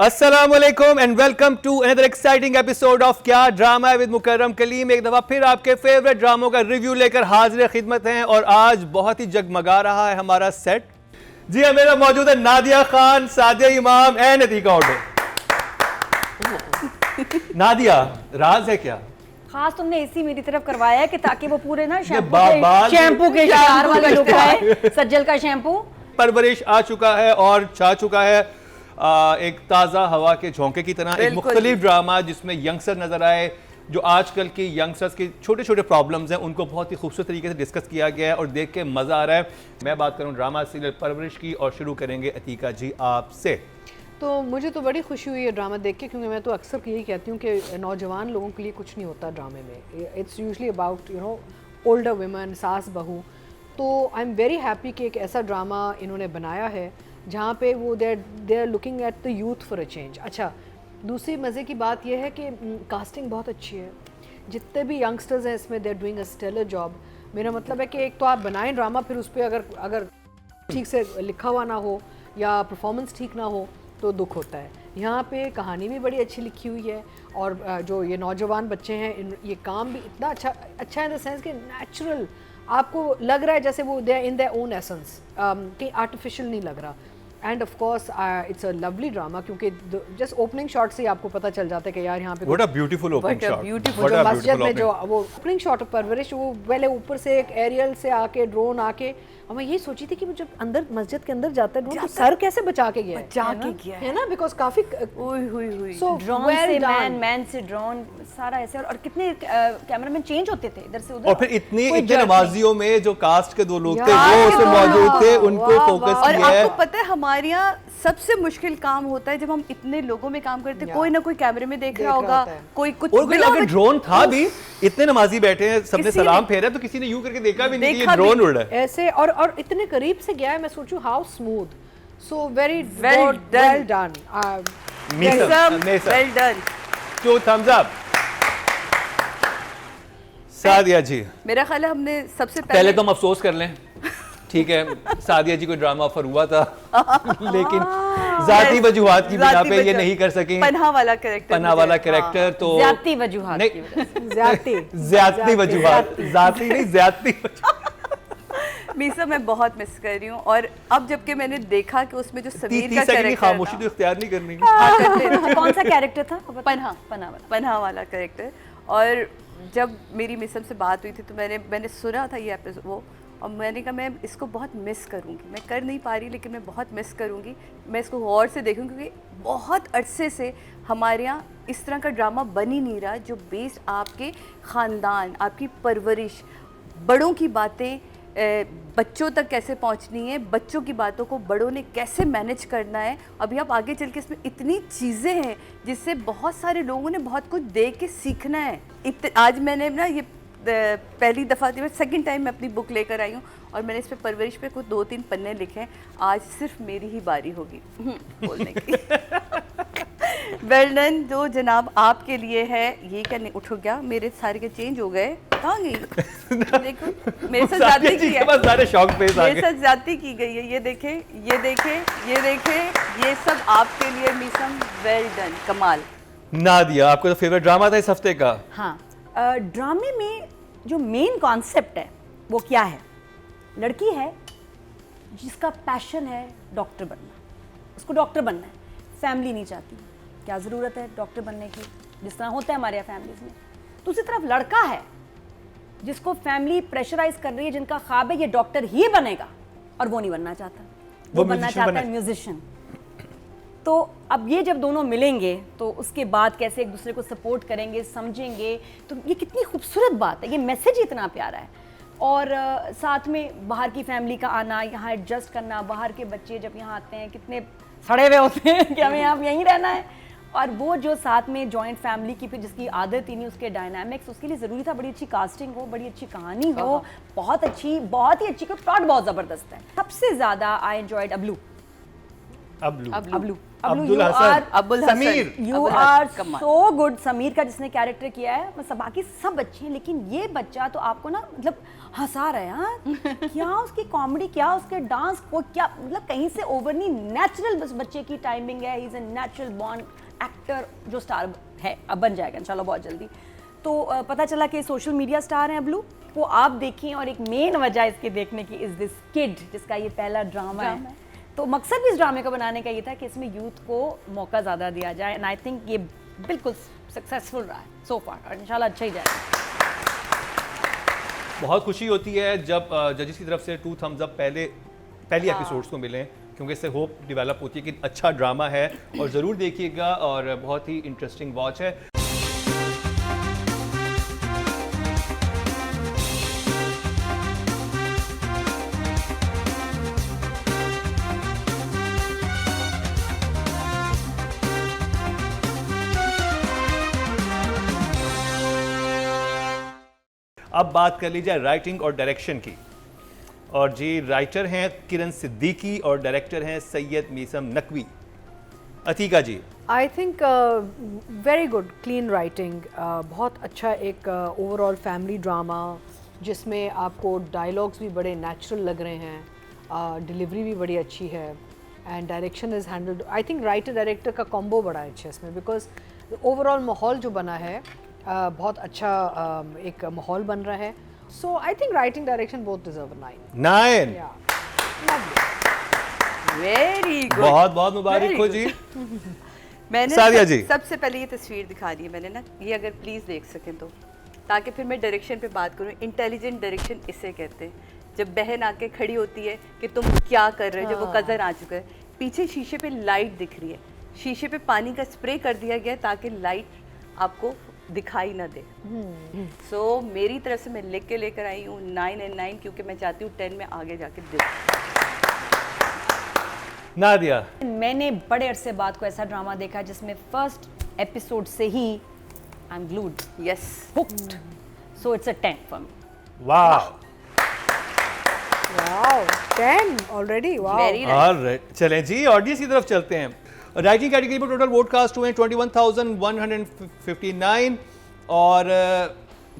अस्सलामुअलैकुम and welcome to another exciting episode of Kya Drama Hai with Mukarram Kaleem. एक दफा फिर आपके फेवरेट ड्रामों का रिव्यू लेकर हाजिर खिदमत हैं और आज बहुत ही जगमगा रहा है हमारा सेट। जी हाँ, मेरा मौजूद है नादिया खान, सादिया इमाम एंड अतीका ऑर्डर। नादिया, राज है क्या? खास तुमने इसी मेरी तरफ करवाया है कि ताकि वो पूरे ना शैम्पू के शिकार वाला लुक है, सज्जल का शैम्पू। परवरिश आ चुका है और छा चुका है एक ताज़ा हवा के झोंके की तरह एक मुख्तलिफ ड्रामा जिसमें यंगस्टर नजर आए, जो आजकल की यंगस्टर्स के छोटे छोटे प्रॉब्लम्स हैं उनको बहुत ही खूबसूरत तरीके से डिस्कस किया गया है और देख के मज़ा आ रहा है। मैं बात करूं ड्रामा सीरियल परवरिश की और शुरू करेंगे अतीका जी आपसे। तो मुझे तो बड़ी खुशी हुई है ड्रामा देख के, क्योंकि मैं तो अक्सर यही कहती हूँ कि नौजवान लोगों के लिए कुछ नहीं होता ड्रामे में। It's usually about older women, सास बहू। तो आई एम वेरी हैप्पी कि एक ऐसा ड्रामा इन्होंने बनाया है जहाँ पे वो they are looking at the youth for a change. अच्छा, दूसरी मज़े की बात यह है कि कास्टिंग बहुत अच्छी है। जितने भी यंगस्टर्स हैं इसमें they are doing a stellar job. मेरा मतलब है कि एक तो आप बनाएं ड्रामा, फिर उस पर अगर ठीक से लिखा हुआ ना हो या परफॉर्मेंस ठीक ना हो तो दुख होता है। यहाँ पे कहानी भी बड़ी अच्छी लिखी हुई है और जो ये नौजवान बच्चे हैं ये काम भी इतना अच्छा इन द सेंस कि नेचुरल आपको लग रहा है जैसे वो दे इन देयर ओन एसेंस, कहीं आर्टिफिशियल नहीं लग रहा। End of course it's a lovely drama, क्योंकि जस्ट ओपनिंग शॉट से ही आपको पता चल जाता है कि यार यहाँ पे what a beautiful opening shot. Beautiful जो मस्जिद में जो वो ओपनिंग शॉट ऑफ परवरिश, वो पहले ऊपर से एक एरियल से आके ड्रोन आके, और मैं यही सोची थी कि वो जब अंदर मस्जिद के अंदर जाता है ड्रोन तो सर कैसे बचा के गया है ना, बिकॉज काफी हुई सो ड्रोन से मैन से ड्रोन सारा ऐसे। और कितने कैमरामैन चेंज होते थे इधर से उधर, और फिर इतने नवाजियों में जो कास्ट के दो लोग थे वो उसमें मौजूद थे, उनको फोकस किया है। और आपको पता है हमारे यहाँ सबसे मुश्किल काम होता है जब हम इतने लोगों में काम करते हैं, कोई ना कोई कैमरे में देख रहा होगा, कोई कुछ। और अगर ड्रोन था भी, इतने नमाजी बैठे हैं, सबने सलाम फेरा तो किसी ने यूं करके देखा भी नहीं कि ये ड्रोन उड़ रहा है ऐसे। और इतने करीब से गया है, मैं सोचूं how smooth, so very well done well done. Two thumbs up. Sadia ji, मेरा ख्याल है हमने सबसे पहले तो हम अफसोस कर लें, ठीक है, सादिया जी को ड्रामा ऑफर हुआ था लेकिन जाती वजूहात की बिना पे ये नहीं कर सके। पन्हा वाला कैरेक्टर तो ज्यादती वजूहात ज्यादती वजूहात, जाती नहीं ज्यादती। मीसा मैं बहुत मिस कर रही हूँ। और अब जबकि मैंने देखा कि उसमें जो समीर का कैरेक्टर, खामोशी तो इख्तियार नहीं करनी। कौन सा कैरेक्टर था? पन्हा वाला कैरेक्टर। और जब मेरी मिसम से बात हुई थी तो मैंने सुना था ये एपिसोड वो, और मैंने कहा मैं इसको बहुत मिस करूँगी। मैं कर नहीं पा रही लेकिन मैं बहुत मिस करूँगी। मैं इसको गौर से देखूँगी क्योंकि बहुत अरसे से हमारे यहाँ इस तरह का ड्रामा बन ही नहीं रहा जो बेस्ड आपके ख़ानदान, आपकी परवरिश, बड़ों की बातें बच्चों तक कैसे पहुंचनी है, बच्चों की बातों को बड़ों ने कैसे मैनेज करना है। अभी आप आगे चल के इसमें इतनी चीज़ें हैं जिससे बहुत सारे लोगों ने बहुत कुछ देख के सीखना है। आज मैंने ना ये पहली दफ़ा थी, मैं सेकंड टाइम मैं अपनी बुक लेकर आई हूँ और मैंने इस पे परवरिश पे कुछ 2-3 पन्ने लिखे हैं। आज सिर्फ मेरी ही बारी होगी बोलने की। Well done. जो जनाब आपके लिए है, ये क्या नहीं उठ गया, मेरे सारे के चेंज हो गए, कहाँ गई? देखो मेरे साथ ज्यादती की है, मेरे साथ ज्यादती की गई है। ये देखे, ये देखे, ये देखे, ये सब आपके लिए मीसम। वेल डन, कमाल। नादिया, आपको तो फेवरेट ड्रामा था इस हफ्ते का? हाँ, ड्रामे में जो मेन कॉन्सेप्ट है वो क्या है? लड़की है जिसका पैशन है डॉक्टर बनना, उसको डॉक्टर बनना है, फैमिली नहीं चाहती। क्या ज़रूरत है डॉक्टर बनने की, जिस तरह होता है हमारे यहाँ फैमिलीज में। दूसरी तरफ लड़का है जिसको फैमिली प्रेशराइज कर रही है, जिनका ख्वाब है ये डॉक्टर ही बनेगा और वो नहीं बनना चाहता, वो बनना चाहता है म्यूजिशियन। तो अब ये जब दोनों मिलेंगे तो उसके बाद कैसे एक दूसरे को सपोर्ट करेंगे, समझेंगे, तो ये कितनी खूबसूरत बात है। ये मैसेज इतना प्यारा है। और साथ में बाहर की फैमिली का आना, यहाँ एडजस्ट करना, बाहर के बच्चे जब यहाँ आते हैं कितने सड़े हुए होते हैं कि हमें यहाँ यहीं रहना है, और वो जो साथ में जॉइंट फैमिली की फिर जिसकी आदत ही नहीं, उसके डायनामिक्स, उसके लिए ज़रूरी था बड़ी अच्छी कास्टिंग हो, बड़ी अच्छी कहानी हो, बहुत ही अच्छी, प्लॉट बहुत ज़बरदस्त है। सबसे ज़्यादा आई एंजॉयड अबलू। अब्दुल हसन, अब्दुल हसन, समीर, यू अब्दुल आर हसन, कमाल। So good. समीर का जिसने कैरेक्टर किया है, बस बाकी सब अच्छे हैं, लेकिन ये बच्चा तो आपको ना मतलब हंसा रहा है। हाँ क्या उसकी कॉमेडी, क्या उसके डांस को, क्या मतलब कहीं से ओवर नहीं, नेचुरल बस बच्चे की टाइमिंग है। He is a natural born actor जो स्टार है, अब बन जाएगा इंशाल्लाह बहुत जल्दी। तो पता चला कि सोशल मीडिया स्टार हैं अब्लू, वो आप देखें। और एक मेन वजह इसके देखने की इज दिस किड, जिसका ये पहला ड्रामा है। तो मकसद भी इस ड्रामे को बनाने का ये था कि इसमें यूथ को मौका ज़्यादा दिया जाए, एंड आई थिंक ये बिल्कुल सक्सेसफुल रहा है सो फार, और इंशाल्लाह अच्छा ही जाएगा। बहुत खुशी होती है जब जजेस की तरफ से 2 thumbs up पहली एपिसोड्स को मिलें, क्योंकि इससे होप डेवलप होती है कि अच्छा ड्रामा है, और ज़रूर देखिएगा, और बहुत ही इंटरेस्टिंग वॉच है। अब बात कर लीजिए राइटिंग और डायरेक्शन की, और जी राइटर हैं किरण सिद्दीकी और डायरेक्टर हैं Syed Meesam Naqvi. Atiqa ji, I think very good clean writing, बहुत अच्छा एक ओवरऑल फैमिली ड्रामा जिसमें आपको डायलॉग्स भी बड़े नेचुरल लग रहे हैं, डिलीवरी भी बड़ी अच्छी है, and direction is handled. I think writer director का कॉम्बो बड़ा अच्छा है इसमें, बिकॉज ओवरऑल माहौल जो बना है बहुत अच्छा एक माहौल बन रहा है। So I think writing direction both deserve 9। Yeah very good, बहुत बहुत मुबारक हो जी। मैंने सादिया जी। सबसे पहले ये तस्वीर दिखा दी है मैंने ना, ये अगर प्लीज़ देख सकें तो, ताकि फिर मैं डायरेक्शन पे बात करूँ। इंटेलिजेंट डायरेक्शन इसे कहते हैं, जब बहन आके खड़ी होती है कि तुम क्या कर रहे हो, जब वो कज़न आ चुका है, पीछे शीशे पे लाइट दिख रही है, शीशे पे पानी का स्प्रे कर दिया गया ताकि लाइट आपको दिखाई ना दे। सो मेरी तरफ से मैं लिख के लेकर आई हूँ 9 and 9, क्योंकि मैं चाहती हूँ 10 में आगे जाके दे। नादिया, मैंने बड़े अरसे बाद को ऐसा ड्रामा देखा जिसमें फर्स्ट एपिसोड से ही I am glued, yes, hooked, so it's a 10 for me. वाह, wow 10 already, wow. Very alright, चलें जी ऑडियंस की तरफ चलते हैं। राइटिंग कैटेगरी में टोटल वोट कास्ट हुए हैं 21,159, और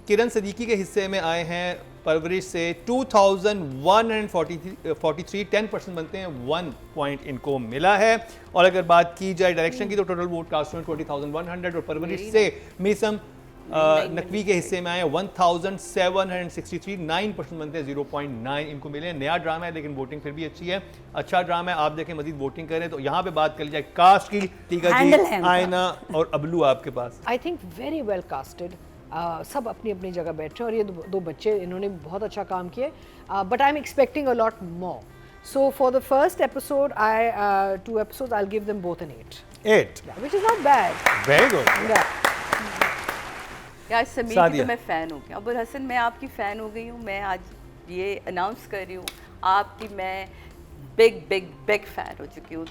किरण सिद्दीकी के हिस्से में आए हैं परवरिश से 2,143, 10% बनते हैं, 1 पॉइंट इनको मिला है। और अगर बात की जाए डायरेक्शन की तो टोटल वोट कास्ट हुए 20,100, और परवरिश से मीसम नकवी के हिस्से में आए 1,763, 9% बनते हैं, 0.9 इनको मिले हैं। नया ड्रामा है लेकिन वोटिंग फिर भी अच्छी है, अच्छा ड्रामा है, आप देखें मजीद वोटिंग करें। तो यहाँ पे बात कर ली जाए कास्ट की, टीका जी, Handle है आयना और अबलू आपके पास। I think very well casted, सब अपनी अपनी जगह बैठ रहे हैं, और ये दो बच्चे इन्होंने बहुत अच्छा काम किया, but I am expecting a lot more. So for the first episode 2 episodes I'll give them both an 8, 8, which is not bad. Very good. Yeah. यार समीर की सादिया। तो मैं फ़ैन हो गई, अबुल हसन मैं आपकी फ़ैन हो गई हूँ। मैं आज ये अनाउंस कर रही हूँ आपकी मैं बिग बिग बिग फ़ैन हो चुकी हूँ।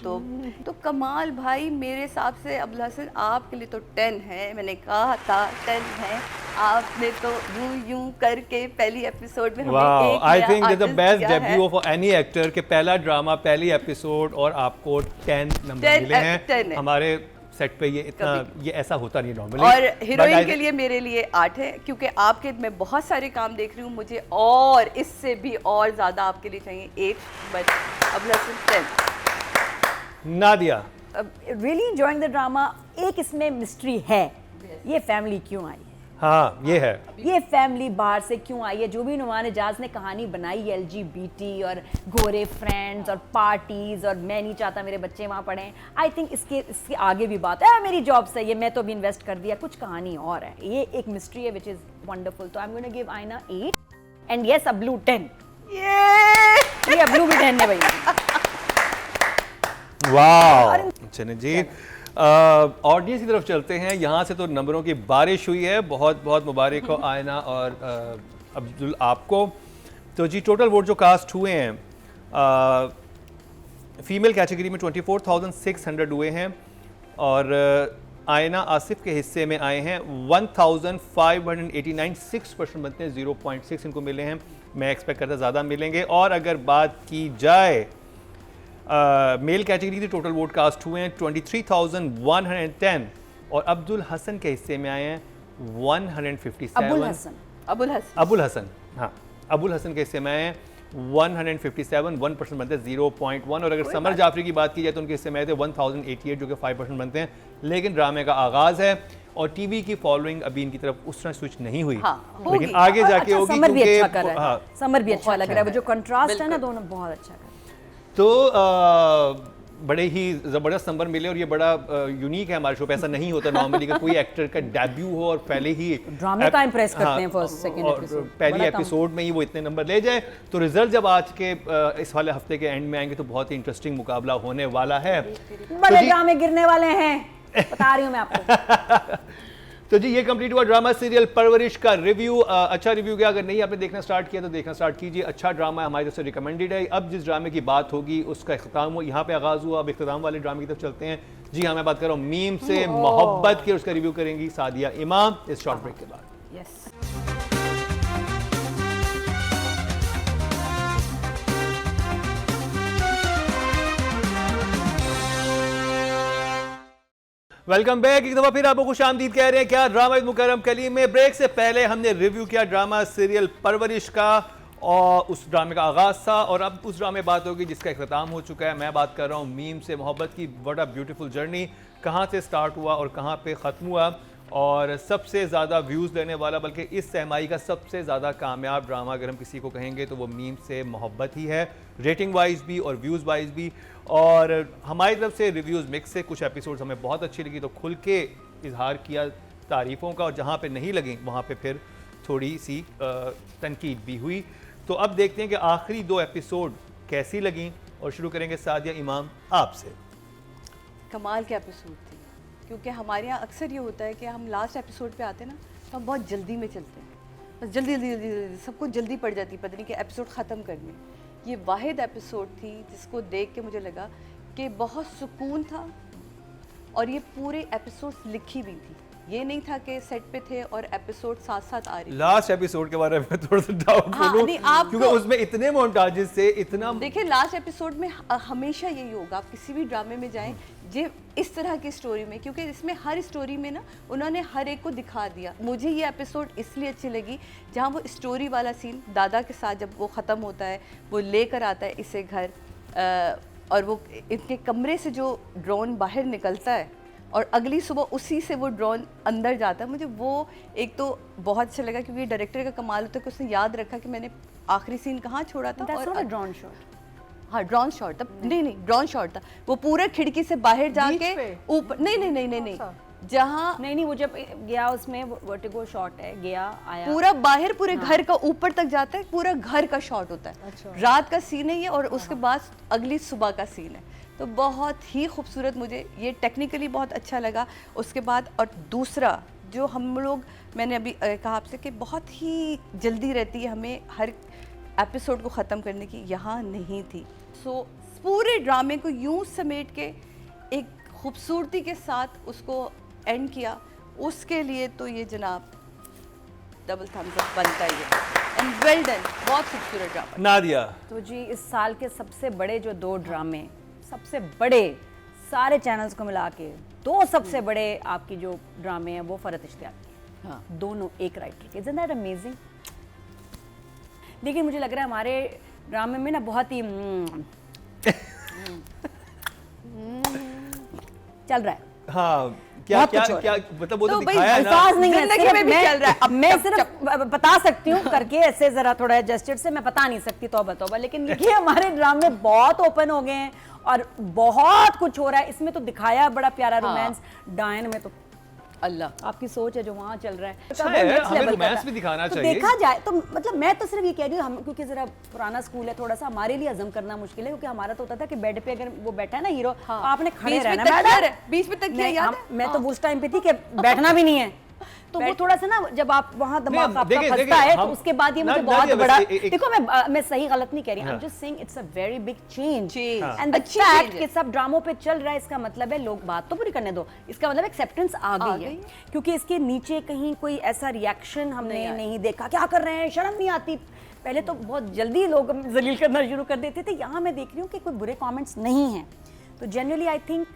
तो कमाल भाई, मेरे हिसाब से अबुल हसन आपके लिए तो 10 है, मैंने कहा था 10 है। आपने तो यूं करके पहली एपिसोड में हमें वाओ, एक आई नया थिंक द artist बेस्ट दिया है। डेब्यू ऑफ एनी एक्टर के पहला ड्रामा, पहली एपिसोड, और आपको 10 नंबर 10 मिले हैं। 10 है। हमारे सेट पे ये इतना ये ऐसा होता नहीं नॉर्मली। और हीरोइन के लिए मेरे लिए 8 है, क्योंकि आपके मैं बहुत सारे काम देख रही हूँ, मुझे और इससे भी और ज़्यादा आपके लिए चाहिए 8, but Abul Hasan 10। Nadia, really enjoying the drama. एक इसमें मिस्ट्री है, ये फैमिली क्यों आई है, हाँ ये है, ये फैमिली बाहर से क्यों आई है। जो भी नुमान एजाज ने कहानी बनाई है, LGBT और गोरे फ्रेंड्स और पार्टीज, और मैं नहीं चाहता मेरे बच्चे वहाँ पढ़ें, आई थिंक इसके आगे भी बात है। मेरी जॉब सही है, मैं तो अभी इन्वेस्ट कर दिया, कुछ कहानी और है। ये एक मिस्ट्री है विच इज़ वंडरफुल। तो I am going to give Aina 8 and yes अब्लू 10। ये अब्लू भी 10 है भैया। वाह। चलिए जी, ऑडियंस की तरफ चलते हैं। यहाँ से तो नंबरों की बारिश हुई है, बहुत बहुत मुबारक हो आयना और अब्दुल आपको। तो जी टोटल वोट जो कास्ट हुए हैं फीमेल कैटेगरी में 24,600 हुए हैं, और आयना आसिफ के हिस्से में आए हैं 1,589, 6% बनते हैं, 0.6 इनको मिले हैं। मैं एक्सपेक्ट करता ज़्यादा मिलेंगे। और अगर बात की जाए मेल कैटेगरी की टोटल वोट कास्ट हुए हैं 23,110 और अब्दुल हसन के हिस्से में आए हैं 157। अबुल हसन। अबुल हसन, हाँ, अबुल हसन के हिस्से में आए हैं 157, 1% बनते हैं 0.1। और अगर समर जाफरी की बात की जाए तो उनके हिस्से में आए थे 1088 जो कि 5% बनते हैं। लेकिन ड्रामे का आगाज़ है और टीवी की फॉलोइंग अभी इनकी तरफ उस तरह स्विच नहीं हुई, लेकिन आगे जाके होगी समर भी अच्छा कर क्योंकि रहा है, समर भी अच्छा लग रहा है, वो जो कंट्रास्ट है ना दोनों बहुत अच्छा कर रहा है। तो बड़े ही ज़बरदस्त नंबर मिले और ये बड़ा यूनिक है हमारे शो पे। ऐसा नहीं होता नॉर्मली कि कोई एक्टर का डेब्यू हो और पहले ही ड्रामे का इम्प्रेस करते हैं फर्स्ट सेकंड एपिसोड, पहली एपिसोड में ही वो इतने नंबर ले जाए। तो रिजल्ट जब आज के इस वाले हफ्ते के एंड में आएंगे तो बहुत ही इंटरेस्टिंग मुकाबला होने वाला है। बड़े ड्रामे गिरने वाले हैं, बता रही हूँ मैं आपको। तो जी ये कंप्लीट हुआ ड्रामा सीरियल परवरिश का रिव्यू। अच्छा रिव्यू गया, अगर नहीं आपने देखना स्टार्ट किया तो देखना स्टार्ट कीजिए। अच्छा ड्रामा है, हमारी तरफ से रिकमेंडेड है। अब जिस ड्रामे की बात होगी उसका इख्तिताम हो, यहाँ पे आगाज़ हुआ, अब इख्तिताम वाले ड्रामे की तरफ चलते हैं। जी हाँ, मैं बात कर रहा हूँ मीम से मोहब्बत की, उसका रिव्यू करेंगी सादिया इमाम इस शॉर्ट ब्रेक के बाद। यस। Welcome back. एक दफा फिर आपको खुश आमदीद कह रहे हैं। क्या ड्रामा मुकर्रम कलीम में ब्रेक से पहले हमने रिव्यू किया ड्रामा सीरियल परवरिश का और उस ड्रामे का आगाज़ था और अब उस ड्रामे बात होगी जिसका इख्तिताम हो चुका है। मैं बात कर रहा हूँ मीम से मोहब्बत की। व्हाट अ ब्यूटीफुल जर्नी, कहाँ से स्टार्ट हुआ और कहाँ पे ख़त्म हुआ और सबसे ज़्यादा व्यूज़ लेने वाला बल्कि इस सहमाई का सबसे ज़्यादा कामयाब ड्रामा अगर हम किसी को कहेंगे तो वो मीम से मोहब्बत ही है, रेटिंग वाइज भी और व्यूज़ वाइज भी। और हमारी तरफ से रिव्यूज़ मिक्स से, कुछ एपिसोड्स हमें बहुत अच्छी लगी तो खुल के इजहार किया तारीफ़ों का और जहाँ पे नहीं लगी वहाँ पे फिर थोड़ी सी तनकीद भी हुई। तो अब देखते हैं कि आखिरी 2 एपिसोड कैसी लगी और शुरू करेंगे सादिया इमाम आपसे। कमाल के एपिसोड थे, क्योंकि हमारे यहाँ अक्सर ये होता है कि हम लास्ट एपिसोड पे आते हैं ना तो हम बहुत जल्दी में चलते हैं, बस जल्दी जल्दी जल्दी जल्दी सबको जल्दी पड़ जाती है पता नहीं कि एपिसोड ख़त्म करने। ये वाहिद एपिसोड थी जिसको देख के मुझे लगा कि बहुत सुकून था और ये पूरे एपिसोड लिखी भी थी। ये नहीं था कि सेट पे थे और एपिसोड साथ साथ आ रही। लास्ट एपिसोड के बारे में थोड़ा सा डाउट क्योंकि उसमें इतने मोन्टाजेस से इतना। देखिए लास्ट एपिसोड में हमेशा यही होगा, आप किसी भी ड्रामे में जाएं जे इस तरह की स्टोरी में, क्योंकि इसमें हर स्टोरी में ना उन्होंने हर एक को दिखा दिया। मुझे ये एपिसोड इसलिए अच्छी लगी जहाँ वो स्टोरी वाला सीन दादा के साथ जब वो ख़त्म होता है, वो लेकर आता है इसे घर और वो इनके कमरे से जो ड्रोन बाहर निकलता है और अगली सुबह उसी से वो ड्रोन अंदर जाता है। मुझे वो एक तो बहुत अच्छा लगा क्योंकि डायरेक्टर का कमाल होता है कि उसने याद रखा कि मैंने आखिरी सीन कहाँ छोड़ा था। और ड्रोन शॉट, हाँ ड्रोन शॉट था, नहीं ड्रोन शॉट था, वो पूरा खिड़की से बाहर जाके ऊपर, नहीं जहाँ नहीं वो जब गया उसमें वर्टिगो शॉट है, गया आया पूरा बाहर पूरे घर का ऊपर तक जाता है, पूरा घर का शॉट होता है। रात का सीन है ये और उसके बाद अगली सुबह का सीन है। तो बहुत ही खूबसूरत, मुझे ये टेक्निकली बहुत अच्छा लगा। उसके बाद और दूसरा जो हम लोग, मैंने अभी कहा आपसे कि बहुत ही जल्दी रहती है हमें हर एपिसोड को ख़त्म करने की, यहाँ नहीं थी। सो पूरे ड्रामे को यूं समेट के एक खूबसूरती के साथ उसको एंड किया, उसके लिए तो ये जनाब डबल थम्स अप बनता ही है। एंड वेल डन, बहुत खूबसूरत ड्रामा। नादिया तो जी इस साल के सबसे बड़े जो 2 ड्रामे, सबसे बड़े सारे चैनल्स को मिला के 2 सबसे बड़े आपकी जो ड्रामे हैं वो फरहत इश्तियाक की, हाँ दोनों एक राइटर के। Isn't that amazing? लेकिन मुझे लग रहा है हमारे ड्रामे में ना बहुत ही चल रहा है। हाँ क्या क्या क्या मतलब वो तो दिखाया है ना, अल्फाज नहीं है, जिंदगी में भी चल रहा है। अब मैं सिर्फ बता सकती हूँ करके ऐसे जरा थोड़ा एडजस्टेड से, मैं बता नहीं सकती तौबा तौबा, लेकिन ये हमारे ड्रामे बहुत ओपन हो गए हैं और बहुत कुछ हो रहा है इसमें। तो दिखाया बड़ा प्यारा रोमांस, डायन में तो अल्लाह आपकी सोच है जो वहाँ चल रहा है, अच्छा है, हमें रोमांस भी दिखाना तो चाहिए। देखा जाए तो मतलब मैं तो सिर्फ ये कह रही हूँ, हम क्योंकि जरा पुराना स्कूल है, थोड़ा सा हमारे लिए हजम करना मुश्किल है, क्योंकि हमारा तो होता था कि बेड पे अगर वो बैठा है ना हीरो, हाँ। आपने खड़े रहना, बीच में तकिया याद है? मैं तो उस टाइम पे थी कि बैठना भी नहीं है, तो वो थोड़ा सा ना जब आप वहाँ दिमाग आपका फंसता है तो उसके बाद ये मुझे बहुत बड़ा, देखो मैं सही गलत नहीं कह रही, I am just saying it's a very big change and the fact कि सब ड्रामों पे चल रहा है, इसका मतलब है लोग बात तो पूरी करने दो, इसका मतलब एक्सेप्टेंस आ गई है, क्योंकि इसके नीचे कहीं कोई ऐसा रिएक्शन हमने नहीं देखा, क्या कर रहे हैं, शर्म नहीं आती, पहले तो बहुत जल्दी लोग जलील करना शुरू कर देते थे, यहाँ मैं देख रही हूँ कि कोई बुरे कमेंट्स नहीं हैं। तो जनरली आई थिंक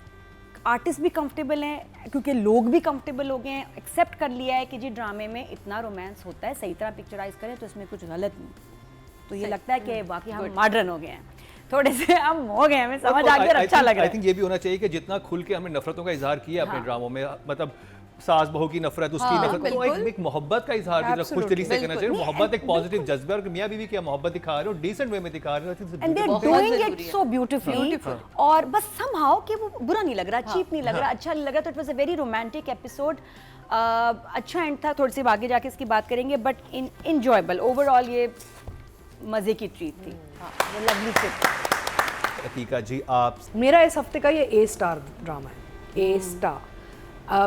आर्टिस्ट भी कंफर्टेबल हैं, क्योंकि लोग भी कंफर्टेबल हो गए हैं, एक्सेप्ट कर लिया है कि जी ड्रामे में इतना रोमांस होता है, सही तरह पिक्चराइज करें तो इसमें कुछ गलत नहीं। तो ये लगता है कि वाकई हम मॉडर्न हो गए हैं, थोड़े से हम हो गए, हमें समझ आ गया और अच्छा लग रहा है। आई थिंक ये भी होना चाहिए कि जितना खुल के हमने नफरतों का इजहार किया अपने ड्रामों में, मतलब सास बहू की नफरत, उसकी नफरत, तो एक मोहब्बत का इजहार भी खुश दिली से करना चाहिए। मोहब्बत एक पॉजिटिव जज्बा, और मियां बीवी की मोहब्बत दिखा रहे हो, डिसेंट वे में दिखा रहे हो, and they are doing it so beautifully. और बस समहाउ कि वो बुरा नहीं लग रहा, चीप नहीं लग रहा, अच्छा नहीं लग रहा। तो it was a very romantic episode, अच्छा एंड था। थोड़ी सी आगे जाके इसकी बात करेंगे, बट इंजॉयबल ओवरऑल, ये मजे की ट्रीट थी। Lovely trip. अतीका जी, आप? मेरा इस हफ्ते का ये A-स्टार ड्रामा है, A star,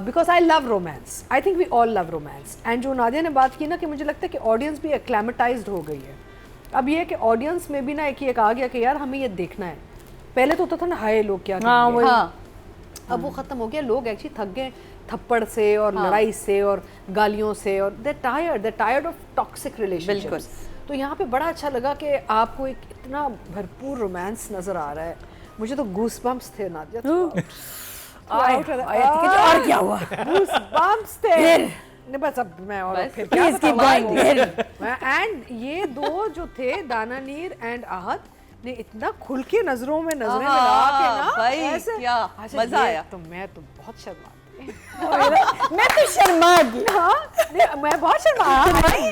because I love romance. I think we all love romance. And जो नादिया ने बात की ना, कि मुझे लगता है कि ऑडियंस भी एक्लेमेटाइज्ड हो गई है। अब ये है कि ऑडियंस में भी ना एक आ गया कि यार हमें ये देखना है। पहले तो होता था ना, हाय लोग क्या कहेंगे। अब वो खत्म हो गया, लोग एक्चुअली थक गए थप्पड़ से और लड़ाई से और गालियों से, और दे टायर्ड ऑफ टॉक्सिक रिलेशनशिप्स। तो यहाँ पे बड़ा अच्छा लगा कि आपको एक इतना भरपूर रोमांस नजर आ रहा है। मुझे तो गूस बम्प्स थे नादिया, और क्या हुआ? गूस बम्प्स थे। नहीं बस अब मैं और फिर क्या बताऊं। एंड ये दो जो थे, दाना नीर एंड आहत, ने इतना खुल के नजरों में नजरें मिला के ना, भाई ऐसे क्या मजा आया। तो मैं तो बहुत शर्मा मैं तो शर्मा गई। हाँ, मैं बहुत शर्मा।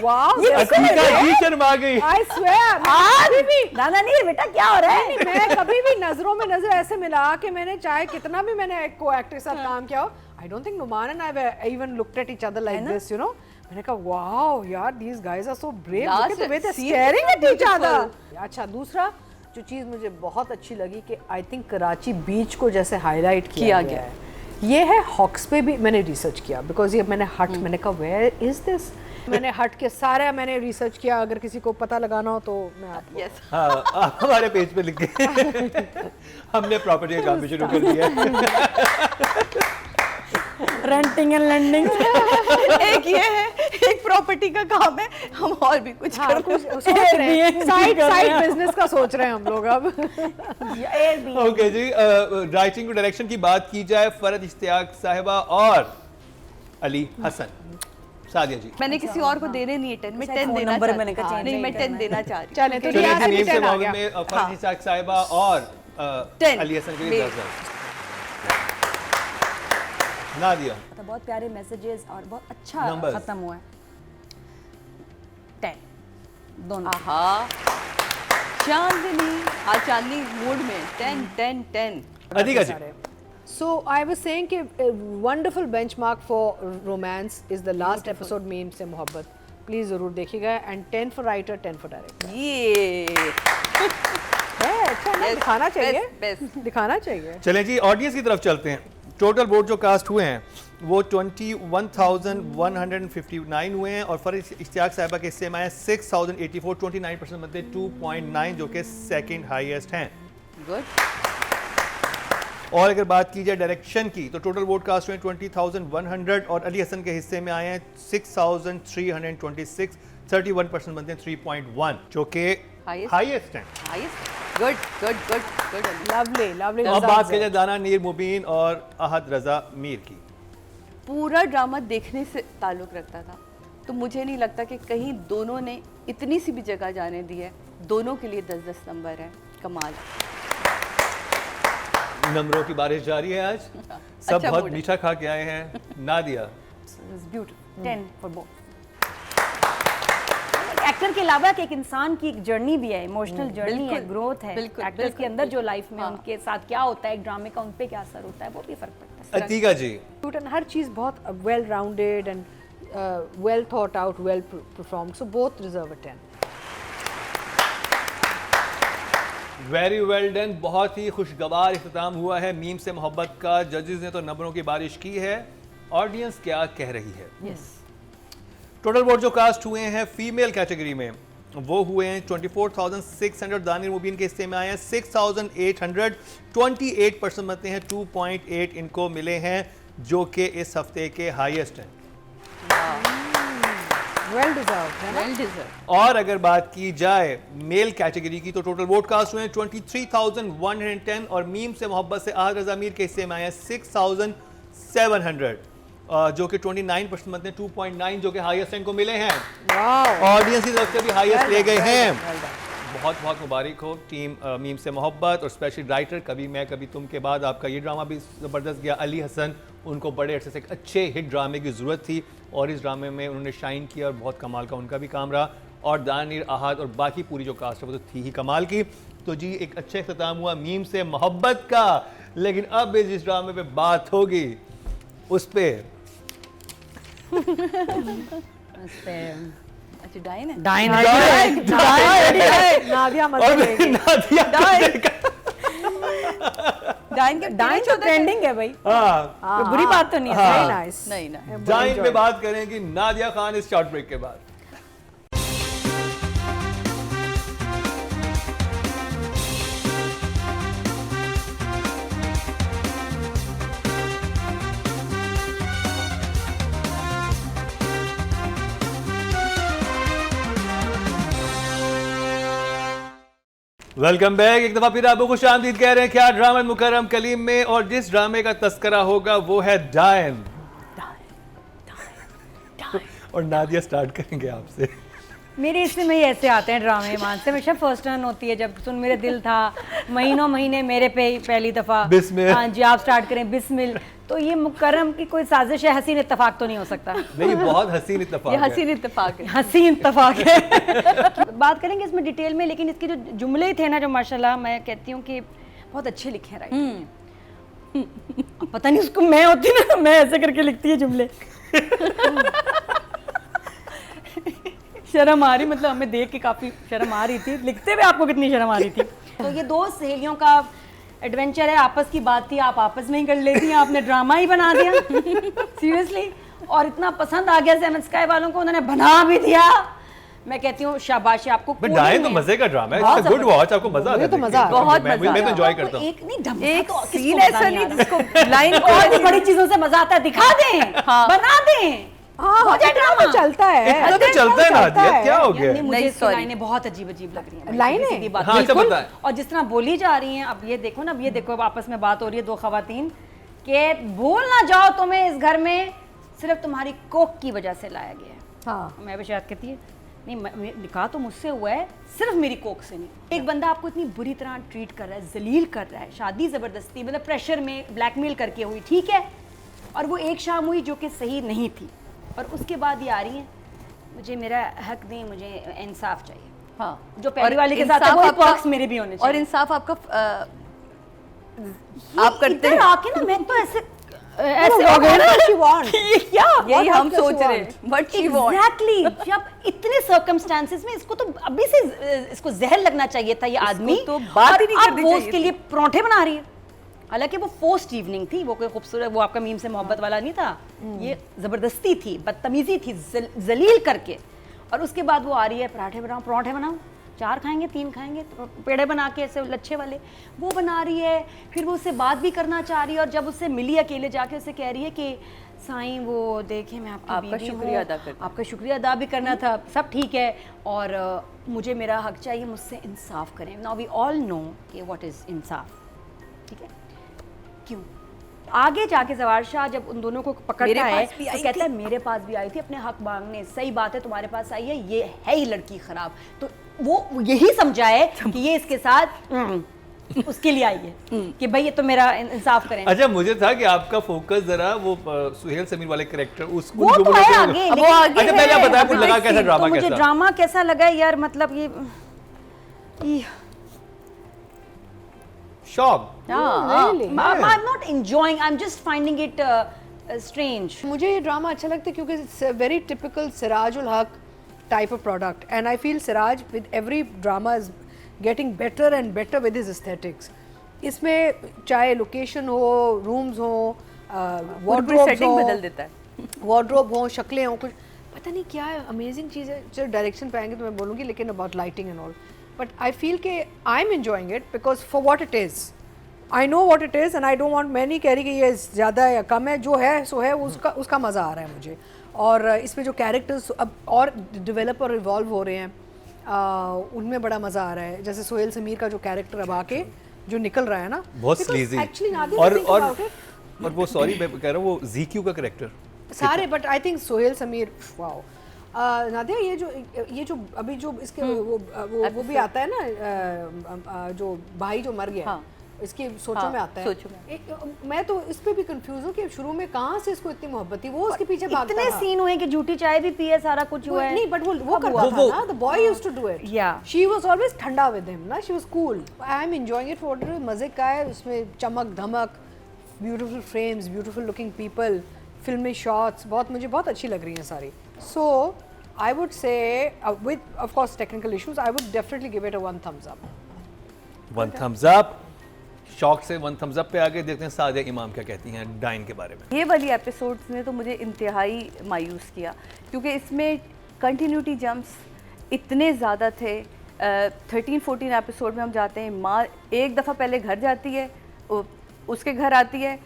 वाओ, अतीका जी शर्मा गई। आई स्वेयर, कभी भी दादा नहीं बेटा, क्या हो रहा है? मैं कभी भी नजरों में नजर ऐसे मिला के, मैंने चाहे कितना भी मैंने को एक्टर के साथ काम किया हो, I don't think Noman and I even looked at each other like this, you know. मैंने कहा वाओ यार, these guys are so brave, look at the way they are staring at each other. अच्छा, दूसरा जो चीज मुझे बहुत अच्छी लगी कि आई थिंक कराची बीच को जैसे हाईलाइट किया गया है, ये है हॉक्स पे भी मैंने रिसर्च किया, बिकॉज ये मैंने मैंने कहा वेयर इज दिस, मैंने हट के सारा मैंने रिसर्च किया। अगर किसी को पता लगाना हो तो मैं आपको यस, हाँ, हमारे पेज पे लिख के हमने प्रॉपर्टी का काम भी शुरू कर दिया। Renting and lending. एक ये है, एक प्रॉपर्टी का काम है, हम और भी कुछ कर सोच रहे हैं, साइड बिजनेस का सोच रहे हैं हम लोग अब। ओके जी, राइटिंग और डायरेक्शन की बात की जाए, फरहत इश्तियाक साहिबा और अली हसन। सादिया जी, मैंने किसी और को देने नहीं है 10, मैं 10 देना नंबर चाहती मैंने कहा हूँ। नहीं, मैं 10 देना चाह रही हूँ। चलें तो चलिए रियाज जी, भी नेम से 10 आ मांग गया। में फरहत इश्तियाक साहिबा और 10 अली हसन के लिए 10। नादिया, तो बहुत प्यारे मैसेजेस और बहुत अच्छा Numbers. खत्म हुआ है। 10 दोनों। आहा, चांदनी, आज चांदनी मूड में 10 10 10। अतीका जी, So I was saying कि wonderful benchmark for romance is the last episode meme से मोहब्बत, प्लीज जरूर देखिएगा। And 10 for writer, 10 for director। ये है अच्छा ना, Best, दिखाना चाहिए, best। दिखाना चाहिए। चलें जी ऑडियंस की तरफ चलते हैं। टोटल वोट जो कास्ट हुए हैं वो 21,159 हुए हैं, और फरहत इश्तियाक साहिबा के हिस्से में आए 6,084, 29% में 2.9, जो कि सेकंड हाईएस्ट हैं। गुड। और अगर बात की जाए डायरेक्शन की, तो टोटल वोट कास्ट हुए 20,100, और अली हसन के हिस्से में आए हैं 6,326, 31% बनते हैं 3.1, जो कि हाईएस्ट हैं। Good good good good. Lovely lovely. अब बात की जाए दाना नीर मुबीन और अहद रजा मीर की। पूरा ड्रामा देखने से ताल्लुक़ रखता था, तो मुझे नहीं लगता कि कहीं दोनों ने इतनी सी भी जगह जाने दी है। दोनों के लिए 10-10 नंबर है। कमाल। नंबरों की बारिश जारी है आज। सब अच्छा बहुत मूड है। मीठा खा के आए हैं। Nadia, beautiful 10 for both. Actor के अलावा कि एक इंसान की एक जर्नी भी है, इमोशनल जर्नी है, ग्रोथ है। एक्टर्स के अंदर जो लाइफ में उनके साथ क्या होता है, एक ड्रामे का उन पे क्या असर होता है, वो भी फर्क पड़ता है। अतीका जी, एंड हर चीज बहुत well rounded and well thought out, well performed, so both deserve a 10। Very well done. बहुत ही खुशगवार इख्तिताम हुआ है मीम से मोहब्बत का। जजेस ने तो नंबरों की बारिश की है, ऑडियंस क्या कह रही है। यस। टोटल वोट जो कास्ट हुए हैं फीमेल कैटेगरी में वो हुए हैं 24,600, दानिर मुबीन के हिस्से में आए हैं 6,800, 28% बनते हैं 2.8 इनको मिले हैं, जो कि इस हफ्ते के हाईएस्ट हैं। वेल डिजर्व है ना। Well deserve. और अगर बात की जाए मेल कैटेगरी की तो टोटल वोट कास्ट हुए 23,110 और मीम से मोहब्बत से आहद रज़ा मीर के हिस्से में आए 6,700 जो कि 29% में 2.9 जो कि हाईएस्ट इनको मिले हैं। वाओ, ऑडियंस की तरफ से भी हाईएस्ट ले गए हैं। well done. बहुत बहुत मुबारक हो टीम मीम से मोहब्बत और स्पेशल राइटर कभी मैं कभी तुम के बाद आपका ये ड्रामा भी ज़बरदस्त गया। अली हसन, उनको बड़े अरसे से एक अच्छे हिट ड्रामे की ज़रूरत थी और इस ड्रामे में उन्होंने शाइन किया और बहुत कमाल का उनका भी काम रहा। और दानिर, अहाद और बाकी पूरी जो कास्ट है वो तो थी ही कमाल की। तो जी एक अच्छा इख्तिताम हुआ मीम से मोहब्बत का, लेकिन अब जिस ड्रामे पे बात होगी उस पर अच्छा डाइन है। नादिया मजे लेगी। डाइन के डाइन तो ट्रेंडिंग है भाई, हाँ कोई बुरी बात तो नहीं है। हाँ। Very nice. नहीं ना। जाइन पे बात करेंगी नादिया खान इस शॉर्ट ब्रेक के बाद। Welcome back. एक दफा फिर आपको खुश आमदीद कह रहे हैं क्या ड्रामा मुकर्रम कलीम में, और जिस ड्रामे का तस्करा होगा वो है डायन। और नादिया स्टार्ट करेंगे आपसे। मेरे इसमें में ही ऐसे आते हैं ड्रामे मान से, हमेशा फर्स्ट टर्न होती है जब सुन मेरे दिल था, महीनों महीने मेरे पे ही पहली दफा बिस्मिल। हाँ जी आप स्टार्ट करें बिस्मिल। तो ये मुकर्रम की कोई साजिश है, हसीन इत्तेफाक तो नहीं हो सकता। नहीं, बहुत हसीन इत्तेफाक ये है। हसीन इत्तेफाक है। हसीन इत्तेफाक है। बात करेंगे इसमें डिटेल में, लेकिन इसके जो जुमले थे ना, जो माशाल्लाह मैं कहती हूँ कि बहुत अच्छे लिखे हैं राइटर। पता नहीं उसको मैं होती ना, मैं ऐसे करके लिखती है जुमले। शर्म आ रही, मतलब हमें देख के काफी शर्म आ रही थी, लिखते हुए आपको कितनी शर्म आ रही थी। तो ये दो सहेलियों का एडवेंचर है, आपस की बात थी, आप आपस में ही कर लेती हैं, आपने ड्रामा ही बना दिया सीरियसली। और इतना पसंद आ गया सेवन स्काई वालों को, उन्होंने बना भी दिया। मैं कहती हूँ शाबाश आपको। डायन तो मजे का ड्रामा है, इट्स अ गुड वॉच, आपको मजा आता है। तो मजा आता है। बहुत मैं मजा तो आता एंजॉय करता हूँ। एक नहीं ढंग एक तो किसको सीन मजा ऐसा नहीं आ रहा? जिसको लाइन और भी बड़ी चीजों से मजा आता है, दिखा दें, बना दें। हाँ, हो जाए इतना तो ड्रामा। चलता है। इतना तो चलता है नादिया, क्या हो गया? नहीं, मुझे नहीं, इसकी sorry। लाइनें बहुत अजीब अजीब लग रही हैं। लाइनें? सीधी बात। हाँ, अच्छा बिल्कुल। बताएं। और जिस तरह बोली जा रही हैं, अब ये देखो ना, अब ये देखो, अब आपस में बात हो रही है दो खवातीन के, भूल ना जाओ तुम्हें इस घर में सिर्फ तुम्हारी कोक की वजह से लाया गया है। हाँ, मैं भी शायद कहती है नहीं, निकाह तो मुझसे हुआ है, सिर्फ मेरी कोक से नहीं। एक बंदा आपको इतनी बुरी तरह ट्रीट कर रहा है, जलील कर रहा है, शादी ज़बरदस्ती मतलब प्रेशर में ब्लैकमेल करके हुई, ठीक है। और वो एक शाम हुई जो कि सही नहीं थी, और उसके बाद ये आ रही हैं, मुझे मेरा हक दें, मुझे इंसाफ चाहिए। हाँ, जो पहली वाले के साथ है, वो पॉक्स मेरे भी होने चाहिए। और इंसाफ आपका आप करते हैं। आके ना मैं तो ऐसे हो गया ना, she want। ये क्या यही हम What does सोच she रहे हैं, बट शी वांट। एग्जैक्टली जब इतने सर्कमस्टांसेस में इसको तो अभी से इसको जहर लगना चाहिए था ये आदमी, तो बात ही नहीं और करनी अब वो चाहिए उसके थी। लिए परोंठे बना रही है। हालांकि वो फोर्स्ड इवनिंग थी, वो कोई खूबसूरत, वो आपका मीम से मोहब्बत वाला नहीं था, ये जबरदस्ती थी, बदतमीजी थी, जलील करके। और उसके बाद वो आ रही है, पराठे बनाओ, परोंठे बनाओ, 4 खाएंगे 3 खाएंगे, तो पेड़े बना के ऐसे लच्छे वाले वो बना रही है। फिर वो उससे बात भी करना चाह रही है, और जब उससे मिली अकेले जाके उससे कह रही है कि साईं वो देखें मैं आपकी आपका बीवी शुक्रिया हूँ, अदा करती हूँ। आपका शुक्रिया अदा भी करना था, सब ठीक है, और मुझे मेरा हक चाहिए, मुझसे इंसाफ करें। नाउ वी ऑल नो कि व्हाट इज़ इंसाफ, ठीक है। क्यों आगे जाके जवार शाह जब उन दोनों को पकड़ता मेरे है पास भी तो आई कहता थी। है मेरे पास भी आई थी अपने हक मांगने, सही बात है तुम्हारे पास आई है, ये है ही लड़की खराब। तो वो यही समझाए कि ये इसके साथ उसके लिए आई है कि भाई ये तो मेरा इंसाफ करें। अच्छा, मुझे था कि आपका फोकस जरा वो सुहेल समीर वाले कैरेक्टर उसको वो तो है आगे, अब लेकिन आगे अच्छा पहले आप बताएं हाँ, आपको लगा कैसा तो ड्रामा मुझे कैसा? ड्रामा कैसा लगा यार, मतलब ये shock. I'm not enjoying, I'm just finding it strange. मुझे ये ड्रामा अच्छा लगता है क्योंकि it's very typical Siraj ul Haq type of product, and I feel Siraj with every drama is getting better and better with his aesthetics. इसमें चाहे लोकेशन हो, rooms हो, वार्डरोब्स सेटिंग हो, बदल देता है। वार्डरोब हो, शक्लें हो, कुछ पता नहीं क्या है, अमेजिंग चीज़ है। चलो डायरेक्शन पे आएंगे तो मैं बोलूँगी, लेकिन about lighting and all, but I feel कि I am enjoying it because for what it is, I know what it is and I don't want, मैं नहीं कह रही कि ये ज़्यादा या कम है, जो है सो है, उसका मज़ा आ रहा है मुझे। और इसमें जो कैरेक्टर्स अब और डेवलप और इवॉल्व हो रहे हैं उनमें बड़ा मज़ा आ रहा है। जैसे सोहेल समीर का जो कैरेक्टर अब आके जो निकल रहा है ना, बहुत स्लीजी एक्चुअली और वो सॉरी मैं कह रहा हूँ वो ZQ का कैरेक्टर सारे, but I think Sohail Sameer wow. Nadia ये जो अभी जो इसके वो भी आता है ना, जो भाई जो मर गया, हाँ। इसके सोचों में आता है। सोचों में। मैं तो इस पे भी कंफ्यूज हूँ कि शुरू में कहाँ से इसको इतनी मोहब्बत थी, वो उसके पीछे भागता इतने था। सीन हुए कि झूठी चाय भी पी है, सारा कुछ हुआ है। नहीं, बट वो करता था ना, the boy used to do it. Yeah. She was always ठंडा विद हिम ना, she was cool. I am enjoying it for मजे का है उसमें, चमक धमक, beautiful frames, beautiful looking people, फिल्मी शॉट्स मुझे बहुत अच्छी लग रही हैं सारी। So I would say with of course technical issues, I would definitely give it a 1 thumbs up। 1 thumbs up। शौक से 1 thumbs up पे आगे देखते हैं सादिया इमाम क्या कहती हैं डाइन के बारे में। ये वाली एपिसोड्स ने तो मुझे इंतहाई मायूस किया, क्योंकि इसमें कंटिन्यूटी जंप्स इतने ज़्यादा थे। 13-14 एपिसोड में हम जाते हैं, माँ एक दफ़ा पहले घर जाती है, उसके घर आती है,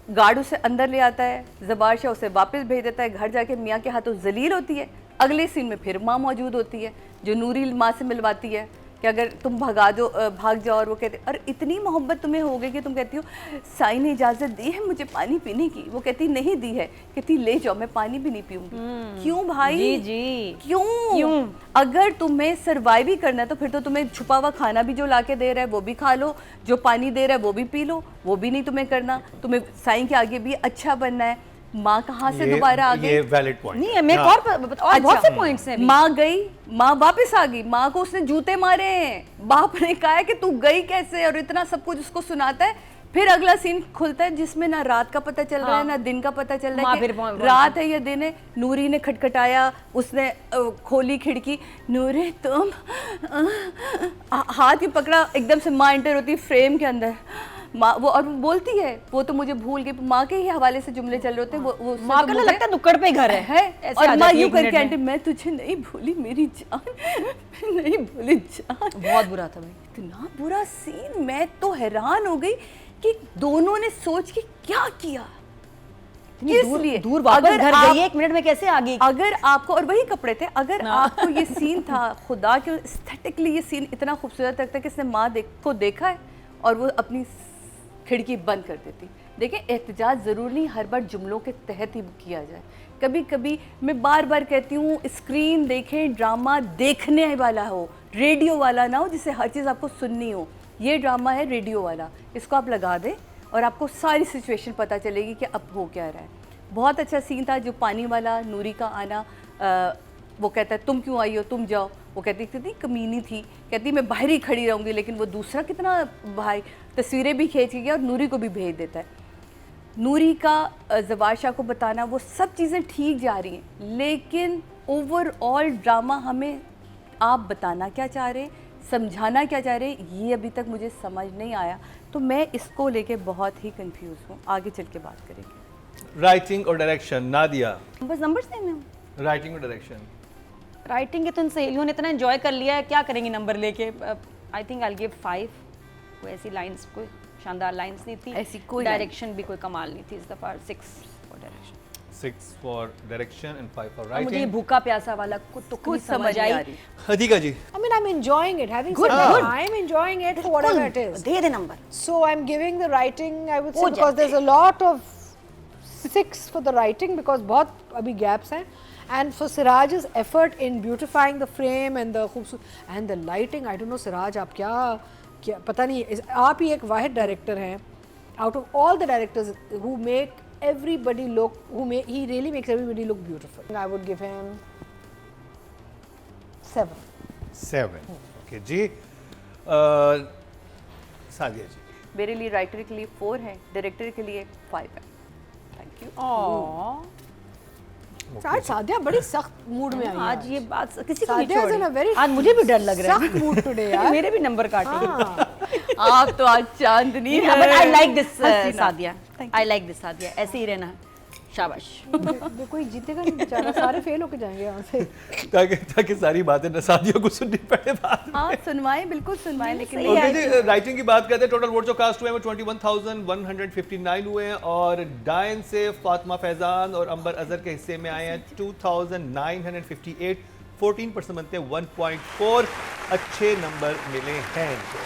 गार्ड उसे अंदर ले आता है, ज़बार शाह उसे वापस भेज देता है, घर जाके मियाँ के हाथों जलील होती है। अगले सीन में फिर माँ मौजूद होती है जो नूरी माँ से मिलवाती है कि अगर तुम भाग जाओ, और वो कहते और इतनी मोहब्बत तुम्हें हो गई कि तुम कहती हो साईं ने इजाज़त दी है मुझे पानी पीने की, वो कहती नहीं दी है, कहती ले जाओ मैं पानी भी नहीं पीऊंगी। क्यों भाई? जी जी क्यों? अगर तुम्हें सर्वाइव ही करना है तो फिर तो तुम्हें छुपा हुआ खाना भी जो लाके दे रहा है वो भी खा लो, जो पानी दे रहा है वो भी पी लो, वो भी नहीं तुम्हें करना। तुम्हें साईं के आगे भी अच्छा बनना है। माँ कहाँ से दोबारा आ गई? ये वैलिड पॉइंट नहीं है, मैं और बहुत से पॉइंट्स हैं। माँ गई, माँ वापस आ गई, माँ को उसने जूते मारे हैं, बाप ने कहा है कि तू गई कैसे, और इतना सब कुछ उसको सुनाता है। फिर अगला सीन खुलता है जिसमें ना रात का पता चल रहा है ना दिन का पता चल रहा है कि रात है या दिन है। नूरी ने खटखटाया, उसने खोली खिड़की, नूरी तुम, हाथ ही पकड़ा, एकदम से माँ एंटर होती फ्रेम के अंदर। माँ वो और बोलती है वो तो मुझे भूल गई, माँ के ही हवाले से जुमले चल रहे होते हैं। वो माँ का लगता है नुक्कड़ पे घर है और माँ यूं करके आंटी मैं तुझे नहीं भूली मेरी जान, नहीं भूली जान। बहुत बुरा था भाई, इतना बुरा सीन। मैं तो हैरान हो गई कि दोनों ने सोच के क्या किया, दूर वापस घर गई, 1 मिनट में कैसे आ गई। अगर आपको, और वही कपड़े थे, अगर आपको ये सीन था, खुदा के एस्थेटिकली ये सीन इतना खूबसूरत लगता है कि इसने माँ को देखा है और वो अपनी खिड़की बंद कर देती। देखिए एहतजाज ज़रूर नहीं हर बार जुमलों के तहत ही किया जाए, कभी कभी मैं बार बार कहती हूँ स्क्रीन देखें, ड्रामा देखने वाला हो, रेडियो वाला ना हो जिससे हर चीज़ आपको सुननी हो। ये ड्रामा है रेडियो वाला, इसको आप लगा दें और आपको सारी सिचुएशन पता चलेगी कि अब हो क्या रहा है। बहुत अच्छा सीन था जो पानी वाला, नूरी का आना, वो कहता है तुम क्यों आई हो, तुम जाओ। वो कहती कितनी कमीनी थी, कहती मैं बाहर ही खड़ी रहूँगी, लेकिन वो दूसरा कितना भाई तस्वीरें भी खींच गया और नूरी को भी भेज देता है। नूरी का ज़बार शाह को बताना, वो सब चीज़ें ठीक जा रही हैं, लेकिन ओवरऑल ड्रामा हमें आप बताना क्या चाह रहे हैं, समझाना क्या चाह रहे हैं, ये अभी तक मुझे समझ नहीं आया। तो मैं इसको लेके बहुत ही कंफ्यूज हूँ, आगे चल के बात करेंगे। राइटिंग और डायरेक्शन नादिया। बस नंबर्स देने हैं। राइटिंग और डायरेक्शन। राइटिंग के तो इन सहेलियों ने इतना एंजॉय कर लिया है, क्या करेंगे नंबर लेके। I think I give 5। कोई ऐसी लाइंस, कोई शानदार लाइंस नहीं थी, ऐसी कोई डायरेक्शन भी कोई कमाल नहीं थी इस दफा। 6 for direction, 6 for direction and 5 for मुझे ये राइटिंग। भूखा प्यासा वाला कुछ कुछ समझ नहीं आ रही। हदीका जी। I mean, I'm enjoying it. Having Good, said that, good. I'm enjoying it for whatever it is. They they number. So I'm giving the writing, I would say, हो because जाते there's a lot of 6 for the writing because बहुत अभी gaps हैं, and for Siraj's effort in beautifying the frame and the खूबसूरत and the lighting. I don't know Siraj, आप क्या पता नहीं, आप ही एक वाहिद डायरेक्टर हैं out of all the directors who make everybody look, he really makes everybody look beautiful. I would give him 7. 7 okay जी। सादिया जी। मेरे लिए राइटर के लिए 4 है, डायरेक्टर के लिए 5 है। Thank you. आज सादिया बड़ी सख्त मूड में आई है आज ये बात किसी को नहीं सादिया is in a छोड़ी। very आज मुझे भी डर लग रहा है। सख्त मूड टुडे यार। मेरे भी नंबर काटेंगे। हाँ। आप तो आज चांदनी है। But I like this Hasina. Sadia, I like this Sadia, ऐसे ही रहना है। शाबाश। देखो ये जीतेगा नहीं बेचारा, सारे फेल होके जाएंगे यहाँ से। ताकि सारी बातें नसादियों को सुननी पड़े बाद में। हाँ सुनवाएं, बिल्कुल सुनवाएं, लेकिन सही नहीं ओके है। जी, राइटिंग की बात करते हैं। टोटल वोट जो कास्ट हुए हैं वो 21,159 हुए हैं और डायन से फातिमा फैजान और अंबर अजहर के हिस्से में आए हैं 2,958, 14% बनते हैं 1.4, अच्छे नंबर मिले हैं इनको।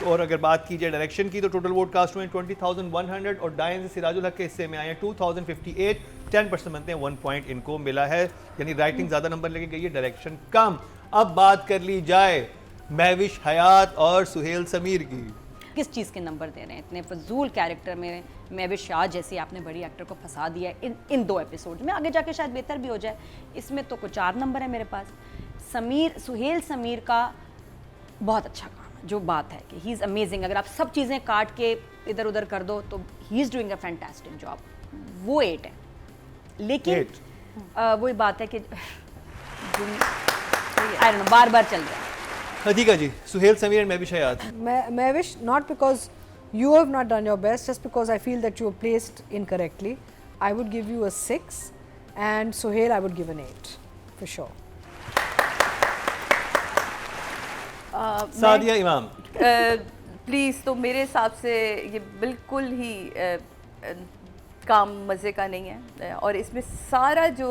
और अगर बात की जाए डायरेक्शन की तो टोटल वोट कास्ट हुए हैं 20,100 और डायन से सिराजुल हक के हिस्से में आए हैं 2,058, 10% बनते हैं 1 पॉइंट इनको मिला है, यानी राइटिंग ज़्यादा नंबर लेके गई है, डायरेक्शन कम। अब बात कर ली जाए महविश हयात और सुहेल समीर की। किस चीज़ के नंबर दे रहे हैं? इतने फजूल कैरेक्टर में महविश शाह जैसी आपने बड़ी एक्टर को फंसा दिया है इन 2 एपिसोड में, आगे जाके शायद बेहतर भी हो जाए। इसमें तो कुछ 4 नंबर है मेरे पास। सुहेल समीर का बहुत अच्छा काम है, जो बात है कि ही इज़ अमेजिंग। अगर आप सब चीज़ें काट के इधर उधर कर दो तो he is doing a fantastic job, वो 8 है। लेकिन वही बात है कि आई डोंट नो, बार बार चल रहा है। अधिका जी, Suhail Sameer and Mahwish Hayat. Mahwish, not because you have not done your best, just because I feel that you were placed incorrectly. I would give you a 6 and Suhail I would give an 8 for sure. Sadia इमाम। Please, तो मेरे हिसाब से ये बिल्कुल ही काम मज़े का नहीं है और इसमें सारा जो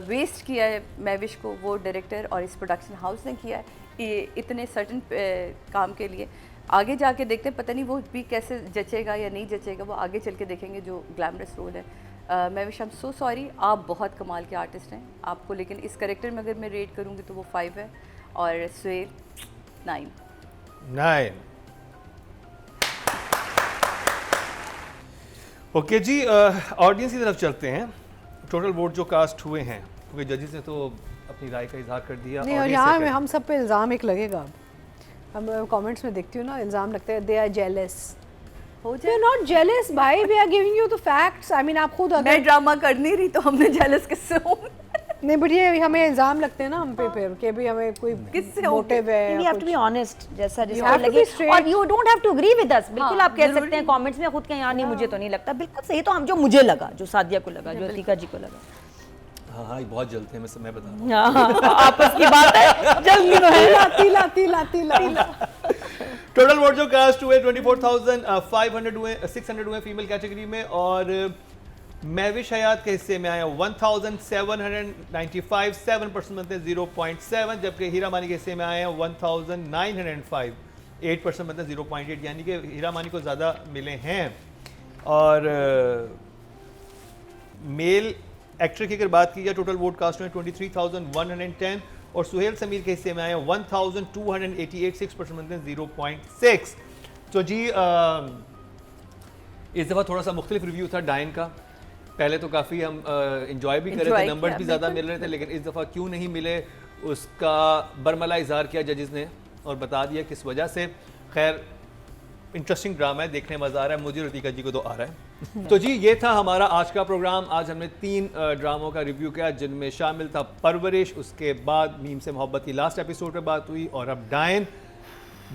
वेस्ट किया है महविश को वो डायरेक्टर और इस प्रोडक्शन हाउस ने किया है ये इतने सर्टन काम के लिए। आगे जाके देखते हैं, पता नहीं वो भी कैसे जचेगा या नहीं जचेगा, वो आगे चल के देखेंगे जो ग्लैमरस रोल है। Mahwish, I am so sorry, आप बहुत कमाल के आर्टिस्ट हैं आपको, लेकिन इस करेक्टर में अगर मैं रेट करूँगी तो वो 5 है और सुहेल 9। ओके जी, ऑडियंस की तरफ चलते हैं। टोटल वोट जो कास्ट हुए हैं, क्योंकि जजेस ने तो अपनी राय का इजहार कर दिया। नहीं, और audience यहाँ से में क्या? हम सब पे इल्ज़ाम एक लगेगा। हम कमेंट्स में देखती हूँ ना, इल्ज़ाम लगता है दे आर जेलस। हो वी जाए, आर नॉट जेलस भाई, we are giving you the facts. I mean आप खुद मैं अगर ड्रामा कर नहीं रही तो हमने जेलस किससे हूँ? नहीं, बट ये हमें इल्ज़ाम लगते हैं ना हम पे फिर कि भी हमें कोई किससे हो मोटिव है You या have to कुछ। be honest, जैसा जिसको have to लगे, be straight. और you don't have to agree with us। बिल्कुल हाँ, आप कह जरूरी सकते हैं कमेंट्स में खुद के, यहाँ नहीं मुझे तो नहीं लगता, बिल्कुल सही। तो हम जो मुझे लगा, जो सादिया को लगा, जो अतीका जी को लगा, हाँ हाँ, ये बहुत जलते हैं, मैं बता रहा हूँ। हाँ, आपस की बात है, जल्दी तो है। तिला टोटल वोट जो कास्ट हुए 24,500 हुए, 600 हुए फीमेल कैटेगरी में और महविश हयात के हिस्से में आया 1,795, 7% बनते हैं 0.7, जबकि हीरा मानी के हिस्से में आए हैं 1,905, 8% बनते हैं 0.8, यानी कि हीरा मानी को ज़्यादा मिले हैं। और मेल एक्टर की अगर बात की जाए, टोटल वोट कास्ट में 23,110 और सुहेल समीर के हिस्से में आए 1,288, 6% बनते हैं 0.6। तो जी इस दफ़ा थोड़ा सा मुख्तलिफ रिव्यू था डायन का। पहले तो काफ़ी हम इंजॉय भी कर रहे थे, Enjoy नंबर्स किया, भी ज़्यादा बिल्कुल। मिल रहे थे, लेकिन इस दफ़ा क्यों नहीं मिले उसका बरमला इजहार किया जजेस ने और बता दिया किस वजह से। खैर, इंटरेस्टिंग ड्रामा है, देखने मज़ा आ रहा है, मुझे और रतीका जी को तो आ रहा है। तो जी ये था हमारा आज का प्रोग्राम। आज हमने 3 ड्रामों का रिव्यू किया, जिनमें शामिल था परवरिश, उसके बाद मीम से मोहब्बत की लास्ट एपिसोड पे बात हुई, और अब डायन।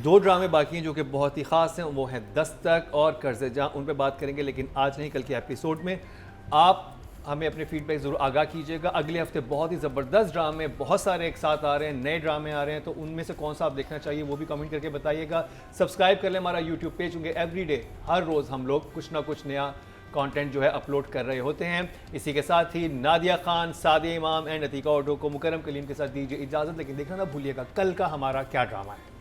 2 ड्रामे बाकी हैं जो कि बहुत ही ख़ास हैं, वो हैं दस्तक और कर्ज़े जहाँ, उन पे बात करेंगे, लेकिन आज नहीं, कल के एपिसोड में। आप हमें अपने फीडबैक ज़रूर आगाह कीजिएगा। अगले हफ्ते बहुत ही ज़बरदस्त ड्रामे बहुत सारे एक साथ आ रहे हैं, नए ड्रामे आ रहे हैं, तो उनमें से कौन सा आप देखना चाहिए वो भी कमेंट करके बताइएगा। सब्सक्राइब कर लें हमारा यूट्यूब पेज, क्योंकि एवरीडे हर रोज़ हम लोग कुछ ना कुछ नया कंटेंट जो है अपलोड कर रहे होते हैं। इसी के साथ ही नादिया खान, सादिया इमाम एंड अतीका ऑटो को मुकरम कलीम के साथ दीजिए इजाज़त, लेकिन देखना ना भूलिएगा कल का हमारा क्या ड्रामा है।